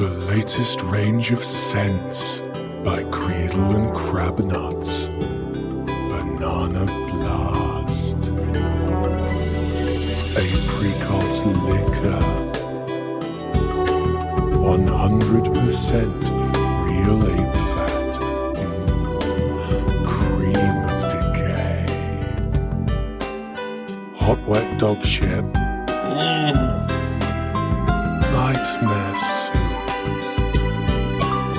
The latest range of scents by Cradle and Crab Nuts. Banana Blast. Apricot Liquor. 100% real ape fat. Cream of decay. Hot wet dog shit. Nightmare soup.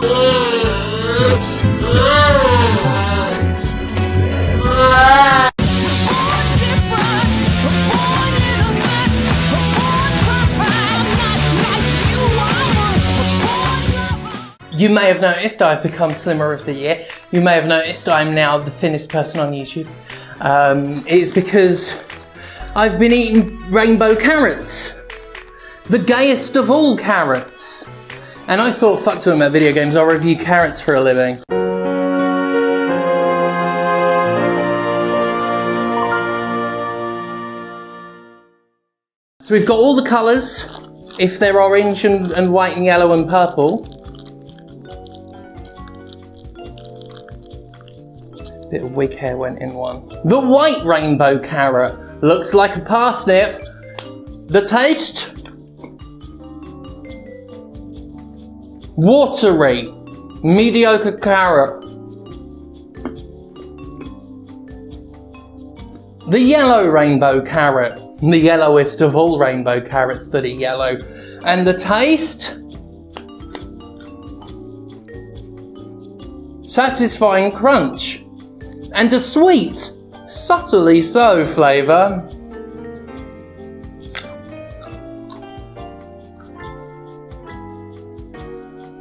No secret abilities of them. You may have noticed I've become Slimmer of the Year. You may have noticed I'm now the thinnest person on YouTube. It's because I've been eating rainbow carrots. The gayest of all carrots. And I thought, fuck talking about video games, I'll review carrots for a living. So we've got all the colours, if they're orange and white and yellow and purple. Bit of wig hair went in one. The white rainbow carrot looks like a parsnip. The taste? Watery, mediocre carrot. The yellow rainbow carrot, the yellowest of all rainbow carrots that are yellow. And the taste? Satisfying crunch. And a sweet, subtly so flavour.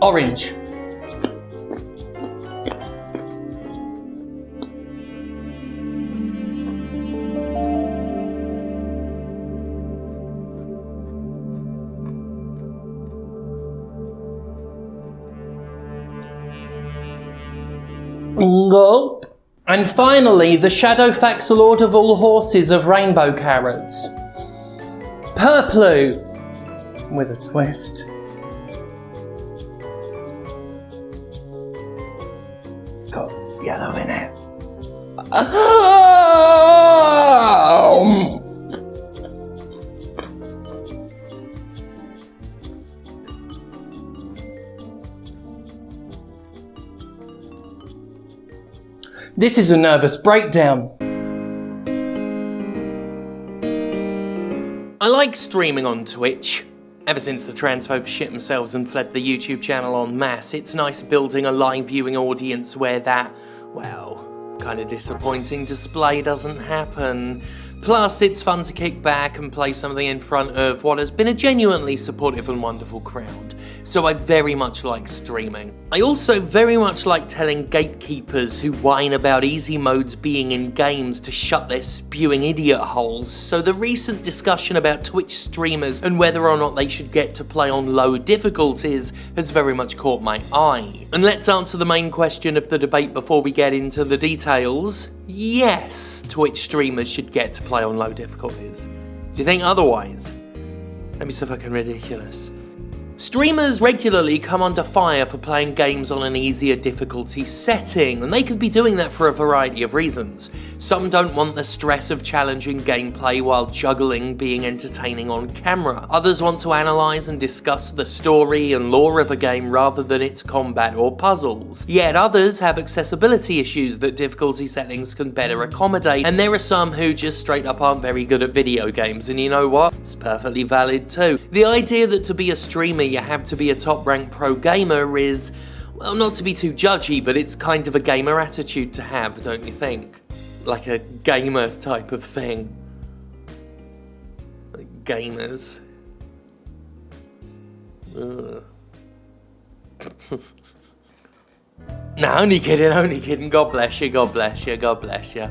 Orange. Gulp. And finally, the Shadowfax Lord of all horses of rainbow carrots. Purploo. With a twist. It's got yellow in it. This is a nervous breakdown. I like streaming on Twitch. Ever since the transphobes shit themselves and fled the YouTube channel en masse, it's nice building a live viewing audience where that, well, kind of disappointing display doesn't happen. Plus, it's fun to kick back and play something in front of what has been a genuinely supportive and wonderful crowd. So I very much like streaming. I also very much like telling gatekeepers who whine about easy modes being in games to shut their spewing idiot holes, so the recent discussion about Twitch streamers and whether or not they should get to play on low difficulties has very much caught my eye. And let's answer the main question of the debate before we get into the details. Yes, Twitch streamers should get to play on low difficulties. Do you think otherwise? That'd be so fucking ridiculous. Streamers regularly come under fire for playing games on an easier difficulty setting, and they could be doing that for a variety of reasons. Some don't want the stress of challenging gameplay while juggling being entertaining on camera. Others want to analyse and discuss the story and lore of a game rather than its combat or puzzles. Yet others have accessibility issues that difficulty settings can better accommodate, and there are some who just straight up aren't very good at video games, and you know what? It's perfectly valid too. The idea that to be a streamer you have to be a top-ranked pro gamer is, well, not to be too judgy, but it's kind of a gamer attitude to have, don't you think? Like a gamer type of thing. Like gamers. Ugh. No, only kidding, God bless you, God bless you, God bless you.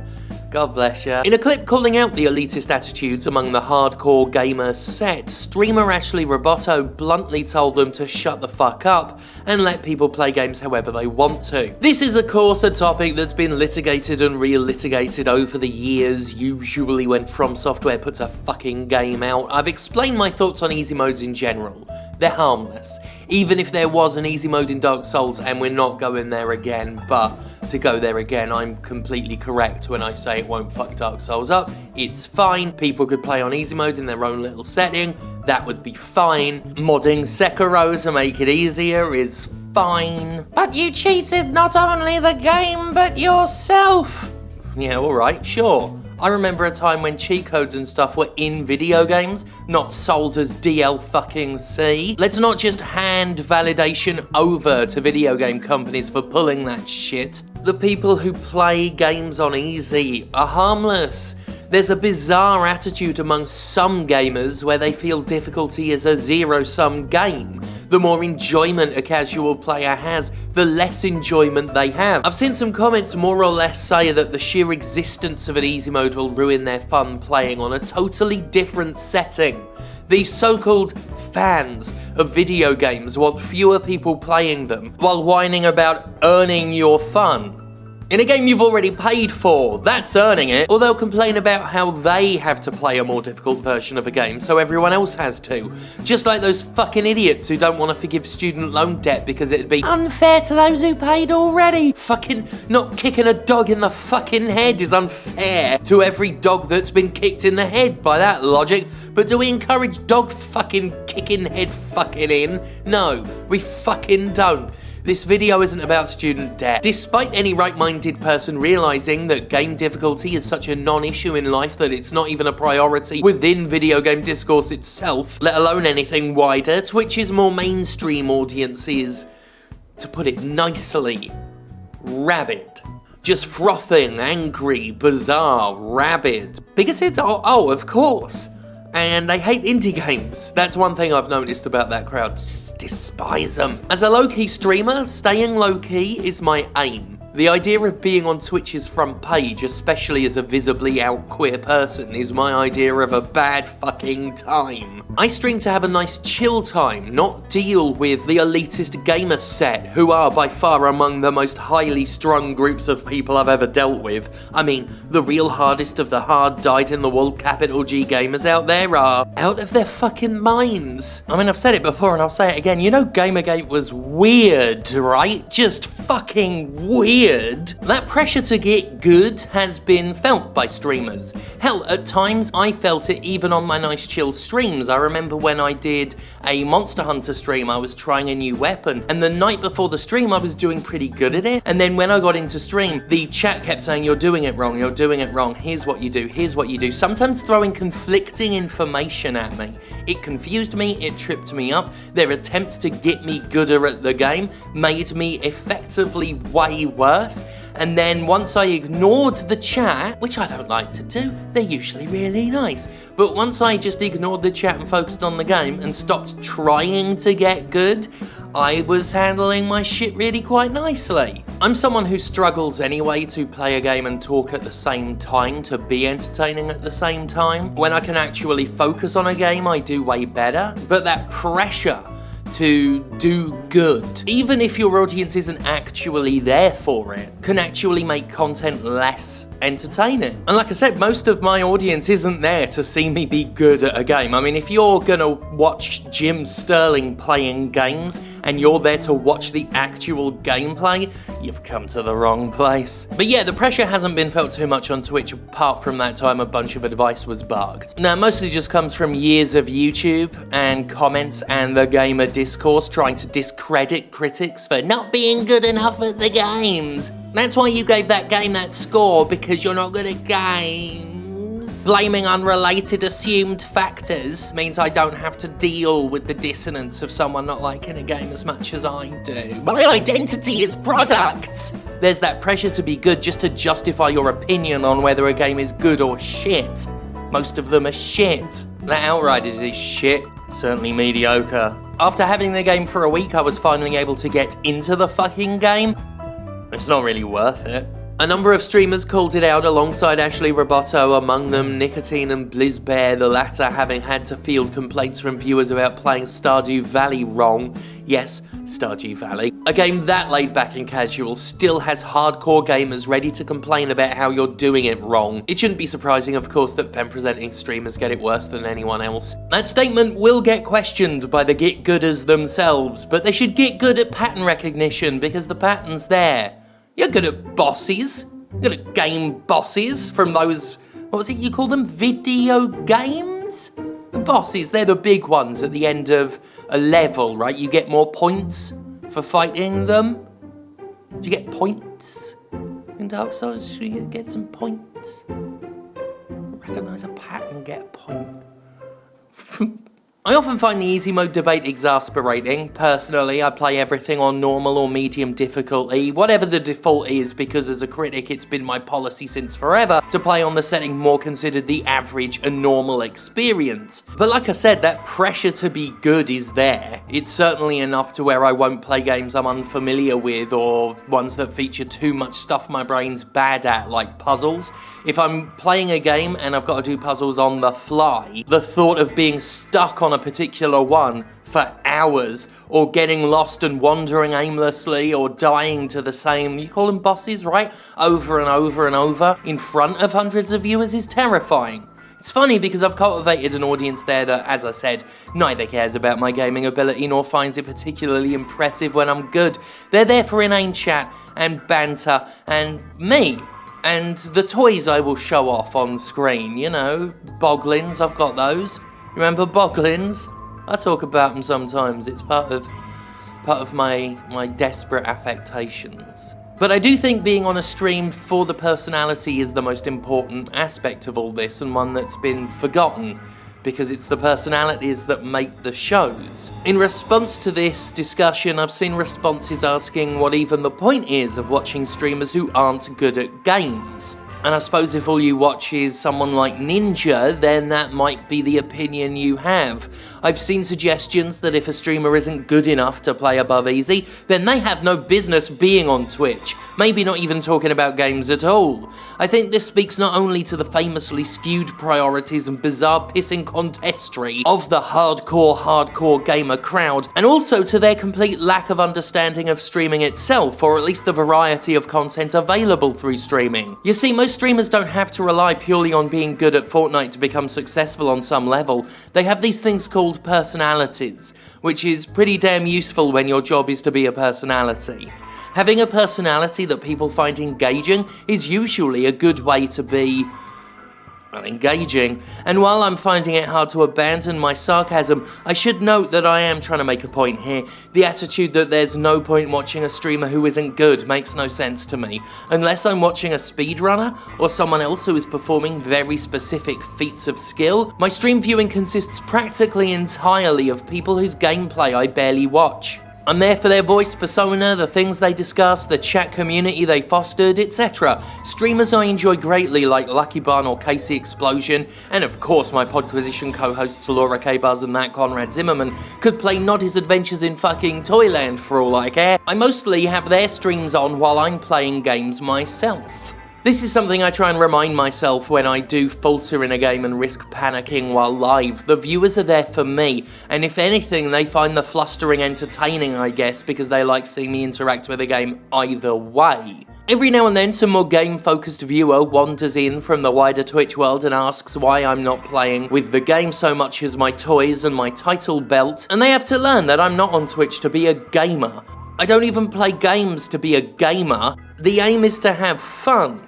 God bless ya. In a clip calling out the elitist attitudes among the hardcore gamer set, streamer Ashley Roboto bluntly told them to shut the fuck up and let people play games however they want to. This is of course a topic that's been litigated and re-litigated over the years, usually when From Software puts a fucking game out. I've explained my thoughts on easy modes in general. They're harmless. Even if there was an easy mode in Dark Souls, and we're not going there again, but to go there again, I'm completely correct when I say it won't fuck Dark Souls up. It's fine. People could play on easy mode in their own little setting. That would be fine. Modding Sekiro to make it easier is fine. But you cheated not only the game, but yourself. Yeah, alright, sure. I remember a time when cheat codes and stuff were in video games, not sold as DL fucking C. Let's not just hand validation over to video game companies for pulling that shit. The people who play games on easy are harmless. There's a bizarre attitude among some gamers where they feel difficulty is a zero-sum game. The more enjoyment a casual player has, the less enjoyment they have. I've seen some comments more or less say that the sheer existence of an easy mode will ruin their fun playing on a totally different setting. These so-called fans of video games want fewer people playing them, while whining about earning your fun. In a game you've already paid for, that's earning it. Or they'll complain about how they have to play a more difficult version of a game, so everyone else has to. Just like those fucking idiots who don't want to forgive student loan debt because it'd be unfair to those who paid already. Fucking not kicking a dog in the fucking head is unfair to every dog that's been kicked in the head by that logic. But do we encourage dog fucking kicking head fucking in? No, we fucking don't. This video isn't about student debt. Despite any right-minded person realizing that game difficulty is such a non-issue in life that it's not even a priority within video game discourse itself, let alone anything wider, Twitch's more mainstream audience is, to put it nicely, rabid. Just frothing, angry, bizarre, rabid. Bigoted? Oh, of course. And they hate indie games. That's one thing I've noticed about that crowd. Just despise them. As a low-key streamer, staying low-key is my aim. The idea of being on Twitch's front page, especially as a visibly out queer person, is my idea of a bad fucking time. I stream to have a nice chill time, not deal with the elitist gamer set, who are by far among the most highly strung groups of people I've ever dealt with. I mean, the real hardest of the hard dyed-in-the-wool capital G gamers out there are out of their fucking minds. I mean, I've said it before and I'll say it again, you know Gamergate was weird, right? Just fucking weird. That pressure to get good has been felt by streamers. Hell, at times I felt it even on my nice chill streams. I remember when I did a Monster Hunter stream, I was trying a new weapon, and the night before the stream I was doing pretty good at it, and then when I got into stream, the chat kept saying, you're doing it wrong, here's what you do, sometimes throwing conflicting information at me. It confused me, it tripped me up. Their attempts to get me gooder at the game made me effectively way worse. And then once I ignored the chat, which I don't like to do, they're usually really nice, but once I just ignored the chat and focused on the game and stopped trying to get good, I was handling my shit really quite nicely. I'm someone who struggles anyway to play a game and talk at the same time, to be entertaining at the same time. When I can actually focus on a game, I do way better, but that pressure to do good, even if your audience isn't actually there for it, can actually make content less entertaining. And like I said, most of my audience isn't there to see me be good at a game. I mean, if you're gonna watch Jim Sterling playing games and you're there to watch the actual gameplay, you've come to the wrong place. But yeah, the pressure hasn't been felt too much on Twitch apart from that time a bunch of advice was bugged. Now, it mostly just comes from years of YouTube and comments and the gamer discourse trying to discredit critics for not being good enough at the games. That's why you gave that game that score, because you're not good at games. Blaming unrelated assumed factors means I don't have to deal with the dissonance of someone not liking a game as much as I do. My identity is product! There's that pressure to be good just to justify your opinion on whether a game is good or shit. Most of them are shit. That Outriders is shit. Certainly mediocre. After having the game for a week, I was finally able to get into the fucking game. It's not really worth it. A number of streamers called it out alongside Ashley Roboto, among them Nicotine and Blizzbear, the latter having had to field complaints from viewers about playing Stardew Valley wrong. Yes, Stardew Valley. A game that laid back and casual still has hardcore gamers ready to complain about how you're doing it wrong. It shouldn't be surprising, of course, that fan-presenting streamers get it worse than anyone else. That statement will get questioned by the get-gooders themselves, but they should get good at pattern recognition because the pattern's there. You're good at bosses. You're good at game bosses from those, what was it you call them? Video games? The bosses, they're the big ones at the end of a level, right? You get more points for fighting them. Do you get points in Dark Souls? You get some points. Recognise a pattern, get a point. I often find the easy mode debate exasperating. Personally, I play everything on normal or medium difficulty, whatever the default is, because as a critic it's been my policy since forever to play on the setting more considered the average and normal experience. But like I said, that pressure to be good is there. It's certainly enough to where I won't play games I'm unfamiliar with or ones that feature too much stuff my brain's bad at, like puzzles. If I'm playing a game and I've got to do puzzles on the fly, the thought of being stuck on a particular one for hours, or getting lost and wandering aimlessly, or dying to the same, you call them bosses, right? Over and over and over in front of hundreds of viewers is terrifying. It's funny because I've cultivated an audience there that, as I said, neither cares about my gaming ability nor finds it particularly impressive when I'm good. They're there for inane chat and banter and me. And the toys I will show off on screen, you know, boglins, I've got those. Remember boglins? I talk about them sometimes. It's part of my desperate affectations. But I do think being on a stream for the personality is the most important aspect of all this, and one that's been forgotten, because it's the personalities that make the shows. In response to this discussion, I've seen responses asking what even the point is of watching streamers who aren't good at games. And I suppose if all you watch is someone like Ninja, then that might be the opinion you have. I've seen suggestions that if a streamer isn't good enough to play above easy, then they have no business being on Twitch, maybe not even talking about games at all. I think this speaks not only to the famously skewed priorities and bizarre pissing contestry of the hardcore gamer crowd, and also to their complete lack of understanding of streaming itself, or at least the variety of content available through streaming. You see, most streamers don't have to rely purely on being good at Fortnite to become successful on some level. They have these things called personalities, which is pretty damn useful when your job is to be a personality. Having a personality that people find engaging is usually a good way to be engaging. And while I'm finding it hard to abandon my sarcasm, I should note that I am trying to make a point here. The attitude that there's no point watching a streamer who isn't good makes no sense to me. Unless I'm watching a speedrunner or someone else who is performing very specific feats of skill, my stream viewing consists practically entirely of people whose gameplay I barely watch. I'm there for their voice persona, the things they discuss, the chat community they fostered, etc. Streamers I enjoy greatly like Lucky Barn or CaseyExplosion, and of course my Podquisition co-hosts Laura K. Buzz and Matt Conrad Zimmerman could play Noddy's Adventures in fucking Toyland for all I care. I mostly have their streams on while I'm playing games myself. This is something I try and remind myself when I do falter in a game and risk panicking while live. The viewers are there for me, and if anything, they find the flustering entertaining, I guess, because they like seeing me interact with a game either way. Every now and then, some more game-focused viewer wanders in from the wider Twitch world and asks why I'm not playing with the game so much as my toys and my title belt, and they have to learn that I'm not on Twitch to be a gamer. I don't even play games to be a gamer. The aim is to have fun.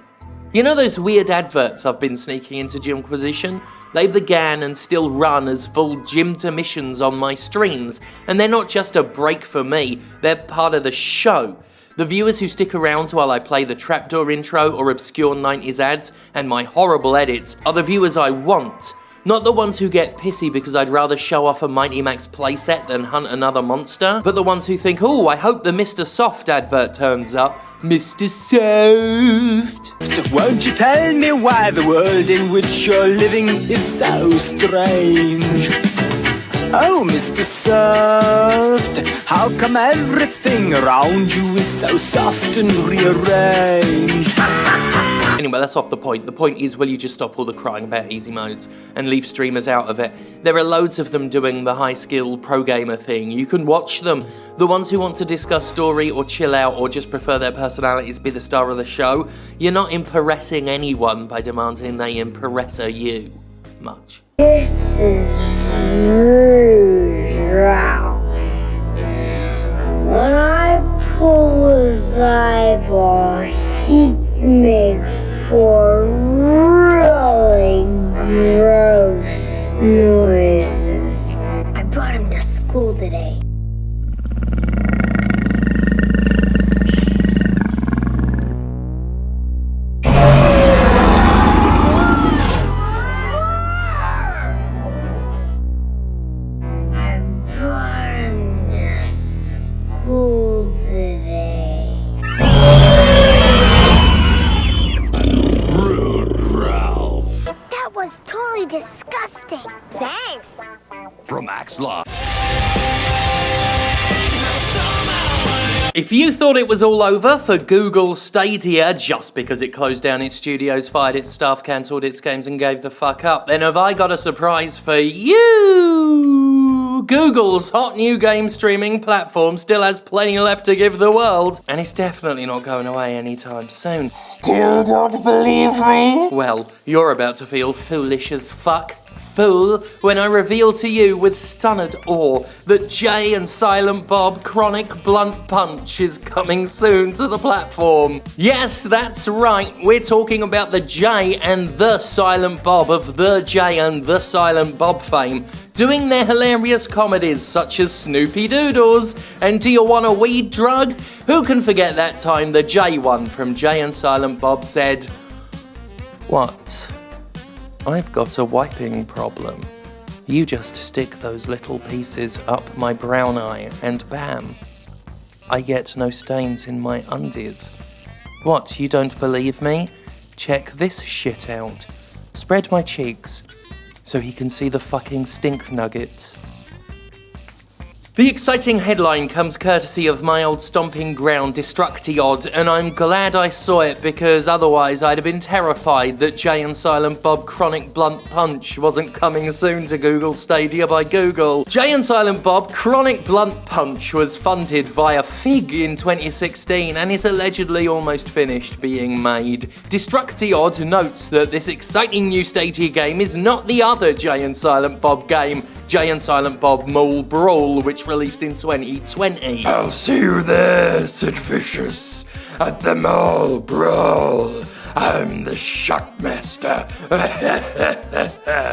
You know those weird adverts I've been sneaking into Jimquisition? They began and still run as full gym-to-missions on my streams, and they're not just a break for me, they're part of the show. The viewers who stick around while I play the trapdoor intro or obscure 90s ads and my horrible edits are the viewers I want. Not the ones who get pissy because I'd rather show off a Mighty Max playset than hunt another monster, but the ones who think, "Ooh, I hope the Mr. Soft advert turns up." Mr. Soft. Won't you tell me why the world in which you're living is so strange? Oh, Mr. Soft, how come everything around you is so soft and rearranged? Anyway, that's off the point. The point is, will you just stop all the crying about easy modes and leave streamers out of it? There are loads of them doing the high-skill pro-gamer thing. You can watch them. The ones who want to discuss story or chill out or just prefer their personalities be the star of the show, you're not impressing anyone by demanding they impress you much. This is rude, Ralph. When I pull his eyeball, he makes for really gross noises. I brought him to school today. Disgusting. Thanks. From Axla. If you thought it was all over for Google Stadia just because it closed down its studios, fired its staff, cancelled its games and gave the fuck up, then have I got a surprise for you! Google's hot new game streaming platform still has plenty left to give the world, and it's definitely not going away anytime soon. Still don't believe me? Well, you're about to feel foolish as fuck. Fool, when I reveal to you with stunned awe that Jay and Silent Bob Chronic Blunt Punch is coming soon to the platform. Yes, that's right, we're talking about the Jay and the Silent Bob of the Jay and the Silent Bob fame, doing their hilarious comedies such as Snoopy Doodles and Do You Want a Weed Drug? Who can forget that time the Jay one from Jay and Silent Bob said, "What? I've got a wiping problem. You just stick those little pieces up my brown eye and bam, I get no stains in my undies. What, you don't believe me? Check this shit out. Spread my cheeks so he can see the fucking stink nuggets." The exciting headline comes courtesy of my old stomping ground, Destructiod, and I'm glad I saw it because otherwise I'd have been terrified that Jay and Silent Bob Chronic Blunt Punch wasn't coming soon to Google Stadia by Google. Jay and Silent Bob Chronic Blunt Punch was funded via Fig in 2016 and is allegedly almost finished being made. Destructiod notes that this exciting new Stadia game is not the other Jay and Silent Bob game, Jay and Silent Bob Mall Brawl, which released in 2020. I'll see you there, Sid Vicious, at the Mall Brawl. I'm the Shockmaster.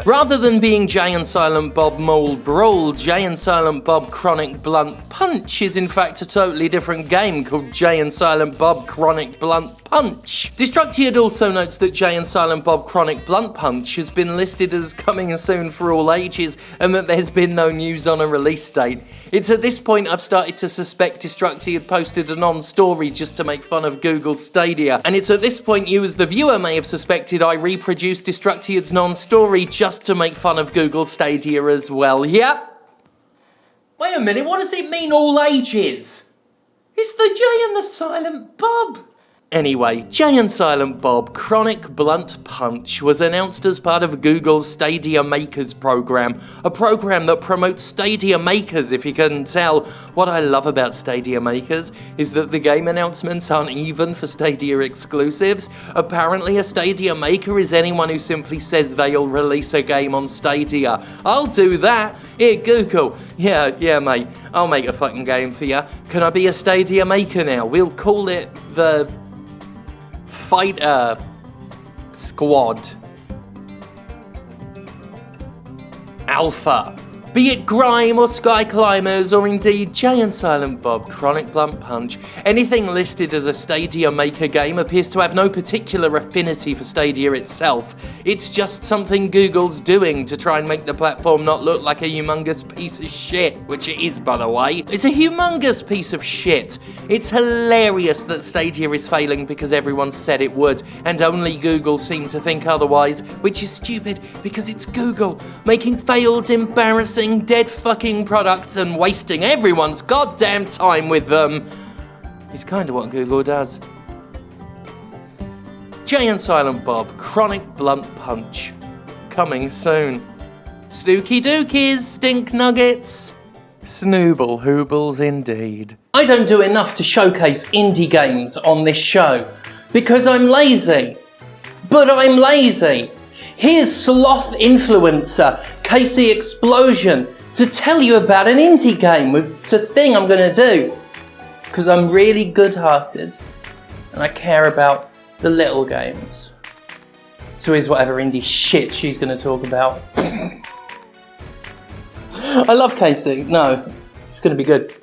Rather than being Jay and Silent Bob Mole Brawl, Jay and Silent Bob Chronic Blunt Punch is in fact a totally different game called Jay and Silent Bob Chronic Blunt Punch. Destructiod also notes that Jay and Silent Bob Chronic Blunt Punch has been listed as coming soon for all ages and that there's been no news on a release date. It's at this point I've started to suspect Destructiod posted a non-story just to make fun of Google Stadia, and it's at this point you as the viewer may have suspected I reproduced Destructiod's non-story just to make fun of Google Stadia as well. Yep. Wait a minute, what does it mean all ages? It's the Jay and the Silent Bob. Anyway, Jay and Silent Bob Chronic Blunt Punch was announced as part of Google's Stadia Makers program, a program that promotes Stadia Makers, if you couldn't tell. What I love about Stadia Makers is that the game announcements aren't even for Stadia exclusives. Apparently a Stadia Maker is anyone who simply says they'll release a game on Stadia. I'll do that. Here, Google. Yeah, mate, I'll make a fucking game for you. Can I be a Stadia Maker now? We'll call it the Fighter Squad Alpha. Be it Grime or Sky Climbers or indeed Jay and Silent Bob Chronic Blunt Punch, anything listed as a Stadia Maker game appears to have no particular affinity for Stadia itself. It's just something Google's doing to try and make the platform not look like a humongous piece of shit, which it is, by the way. It's a humongous piece of shit. It's hilarious that Stadia is failing because everyone said it would, and only Google seemed to think otherwise, which is stupid because it's Google, making failed, embarrassing using dead fucking products and wasting everyone's goddamn time with them is kind of what Google does. Jay and Silent Bob, Chronic Blunt Punch. Coming soon. Snooky Dookies, Stink Nuggets. Snooble Hoobles indeed. I don't do enough to showcase indie games on this show because I'm lazy. But I'm lazy. Here's sloth influencer CaseyExplosion to tell you about an indie game. It's a thing I'm going to do because I'm really good-hearted and I care about the little games. So here's whatever indie shit she's going to talk about. I love Casey. No, it's going to be good.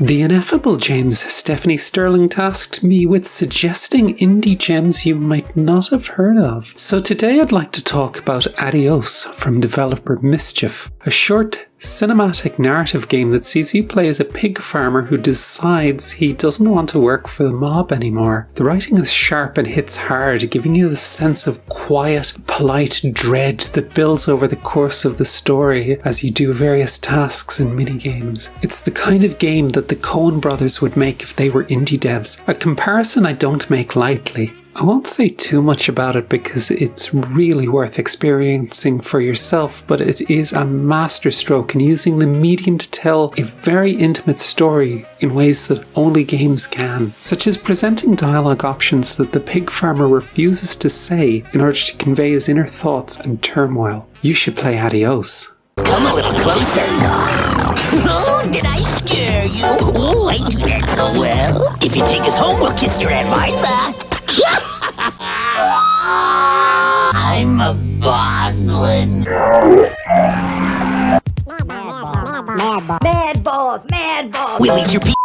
The ineffable James Stephanie Sterling tasked me with suggesting indie gems you might not have heard of. So today I'd like to talk about Adios from developer Mischief, a short cinematic narrative game that sees you play as a pig farmer who decides he doesn't want to work for the mob anymore. The writing is sharp and hits hard, giving you the sense of quiet, polite dread that builds over the course of the story as you do various tasks and minigames. It's the kind of game that the Coen brothers would make if they were indie devs, a comparison I don't make lightly. I won't say too much about it because it's really worth experiencing for yourself, but it is a masterstroke in using the medium to tell a very intimate story in ways that only games can, such as presenting dialogue options that the pig farmer refuses to say in order to convey his inner thoughts and turmoil. You should play Adios. Come a little closer. Oh, did I scare you? Oh, I do that so well. If you take us home, we'll kiss your Aunt Martha. I'm a boglin. Mad balls, mad balls. We'll eat your peas.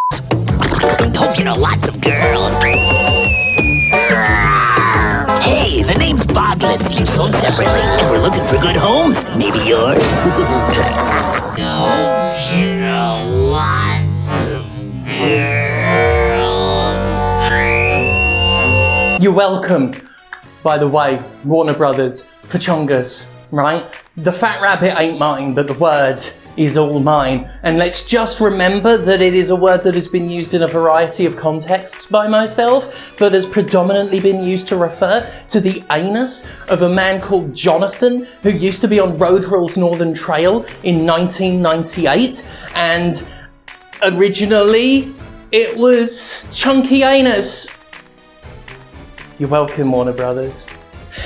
Hope you know lots of girls. Hey, the name's Boglins, each sold separately, and we're looking for good homes. Maybe yours. Hope you know lots of girls. You're welcome, by the way, Warner Brothers, for chongas, right? The fat rabbit ain't mine, but the word is all mine. And let's just remember that it is a word that has been used in a variety of contexts by myself, but has predominantly been used to refer to the anus of a man called Jonathan, who used to be on Road Rules Northern Trail in 1998, and originally it was Chunky Anus. You're welcome, Warner Brothers.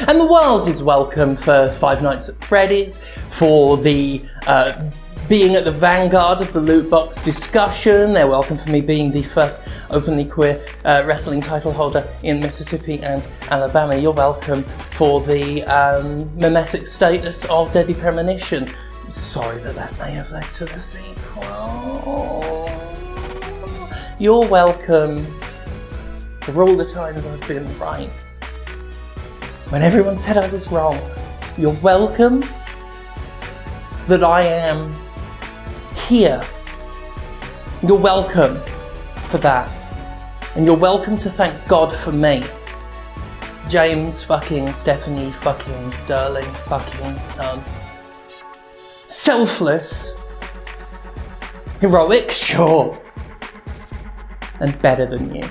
And the world is welcome for Five Nights at Freddy's, for the being at the vanguard of the loot box discussion. They're welcome for me being the first openly queer wrestling title holder in Mississippi and Alabama. You're welcome for the mimetic status of Deadly Premonition. Sorry that may have led to the sequel. You're welcome for all the times I've been right when everyone said I was wrong. You're welcome that I am here. You're welcome for that. And you're welcome to thank God for me. James fucking Stephanie fucking Sterling fucking son. Selfless. Heroic, sure. And better than you.